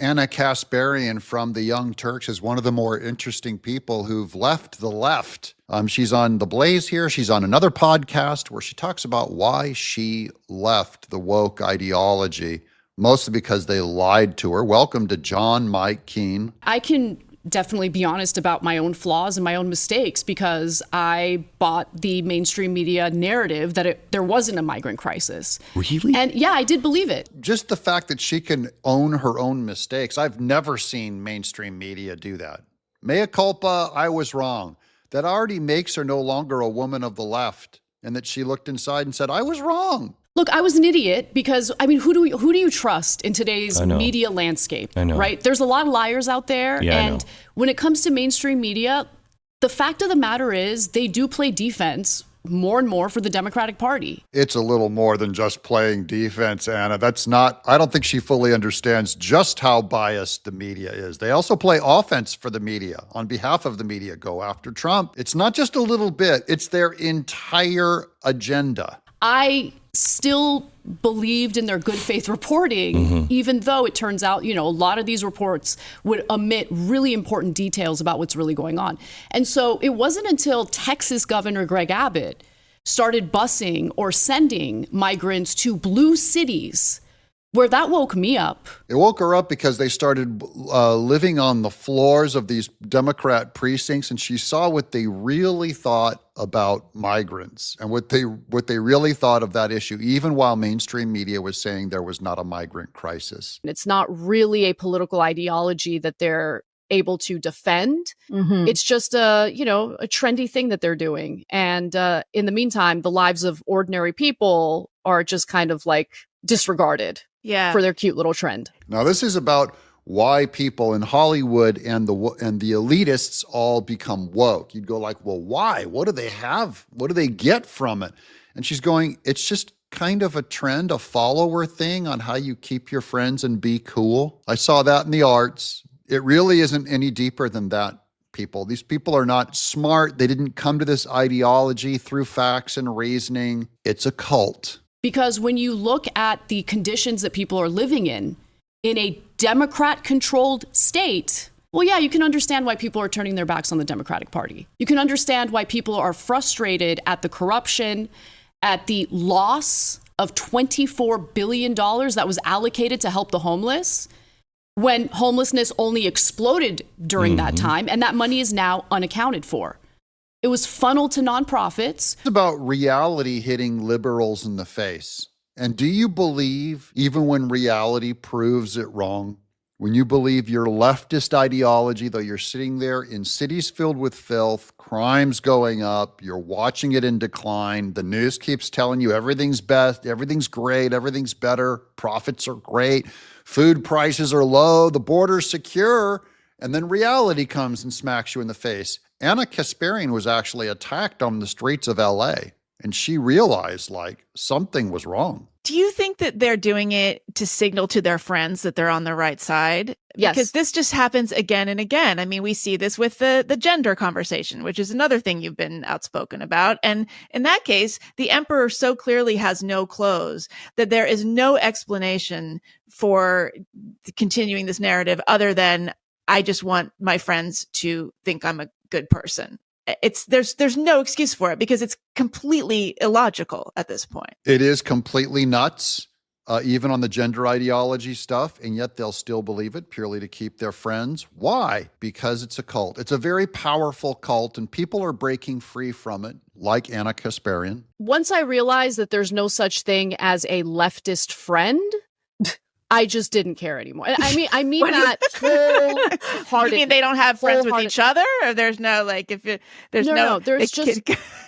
Anna Kasparian from the Young Turks is one of the more interesting people who've left the left. She's on The Blaze here. She's on another podcast where she talks about why she left the woke ideology, mostly because they lied to her. Welcome to John Mike Keene. I can definitely be honest about my own flaws and my own mistakes because I bought the mainstream media narrative that there wasn't a migrant crisis. Really? And yeah, I did believe it. Just the fact that she can own her own mistakes. I've never seen mainstream media do that. Mea culpa, I was wrong. That already makes her no longer a woman of the left, and that she looked inside and said, I was wrong. Look, I was an idiot because, I mean, who do you trust in today's media landscape, right? There's a lot of liars out there. Yeah, and when it comes to mainstream media, the fact of the matter is they do play defense more and more for the Democratic Party. It's a little more than just playing defense, Anna. I don't think she fully understands just how biased the media is. They also play offense for the media, on behalf of the media, go after Trump. It's not just a little bit, it's their entire agenda. I still believed in their good faith reporting, even though it turns out, a lot of these reports would omit really important details about what's really going on. And so it wasn't until Texas Governor Greg Abbott started busing or sending migrants to blue cities where that woke me up. It woke her up because they started living on the floors of these Democrat precincts, and she saw what they really thought about migrants and what they really thought of that issue, even while mainstream media was saying there was not a migrant crisis. It's not really a political ideology that they're able to defend. It's just a trendy thing that they're doing. And in the meantime, the lives of ordinary people are just kind of like disregarded for their cute little trend. Now, this is about why people in Hollywood and the elitists all become woke. You'd go like, well, why? What do they have? What do they get from it? And she's going, it's just kind of a trend, a follower thing on how you keep your friends and be cool. I saw that in the arts. It really isn't any deeper than that, people. These people are not smart. They didn't come to this ideology through facts and reasoning. It's a cult. Because when you look at the conditions that people are living in a Democrat-controlled state, well, yeah, you can understand why people are turning their backs on the Democratic Party. You can understand why people are frustrated at the corruption, at the loss of $24 billion that was allocated to help the homeless, when homelessness only exploded during that time, and that money is now unaccounted for. It was funneled to nonprofits. It's about reality hitting liberals in the face. And do you believe, even when reality proves it wrong, when you believe your leftist ideology, though you're sitting there in cities filled with filth, crimes going up, you're watching it in decline, the news keeps telling you everything's best, everything's great, everything's better, profits are great, food prices are low, the border's secure, and then reality comes and smacks you in the face. Anna Kasparian was actually attacked on the streets of LA, and she realized something was wrong. Do you think that they're doing it to signal to their friends that they're on the right side? Yes. Because this just happens again and again. I mean, we see this with the gender conversation, which is another thing you've been outspoken about. And in that case, the emperor so clearly has no clothes that there is no explanation for continuing this narrative other than, I just want my friends to think I'm a good person. There's no excuse for it because it's completely illogical at this point. It is completely nuts, even on the gender ideology stuff, and yet they'll still believe it purely to keep their friends. Why? Because it's a cult. It's a very powerful cult, and people are breaking free from it, like Anna Kasparian. Once I realized that there's no such thing as a leftist friend, I just didn't care anymore. I mean that wholeheartedly. You mean they don't have friends with each other, or there's no there's just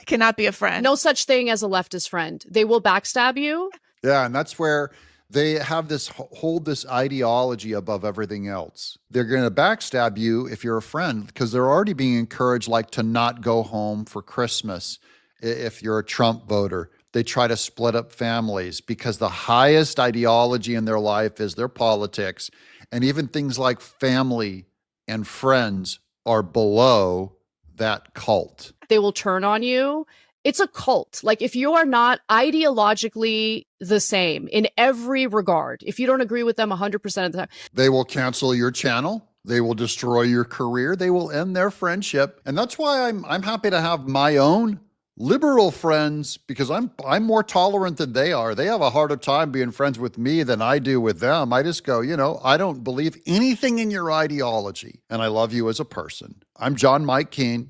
cannot be a friend. No such thing as a leftist friend. They will backstab you. Yeah, and that's where they have hold this ideology above everything else. They're going to backstab you if you're a friend because they're already being encouraged to not go home for Christmas if you're a Trump voter. They try to split up families because the highest ideology in their life is their politics. And even things like family and friends are below that cult. They will turn on you It's a cult. Like, if you are not ideologically the same in every regard, if you don't agree with them 100% of the time, they will cancel your channel. They will destroy your career. They will end their friendship. And that's why I'm happy to have my own liberal friends, because I'm more tolerant than they are. They have a harder time being friends with me than I do with them. I just go, I don't believe anything in your ideology, and I love you as a person. I'm John Mike Keene.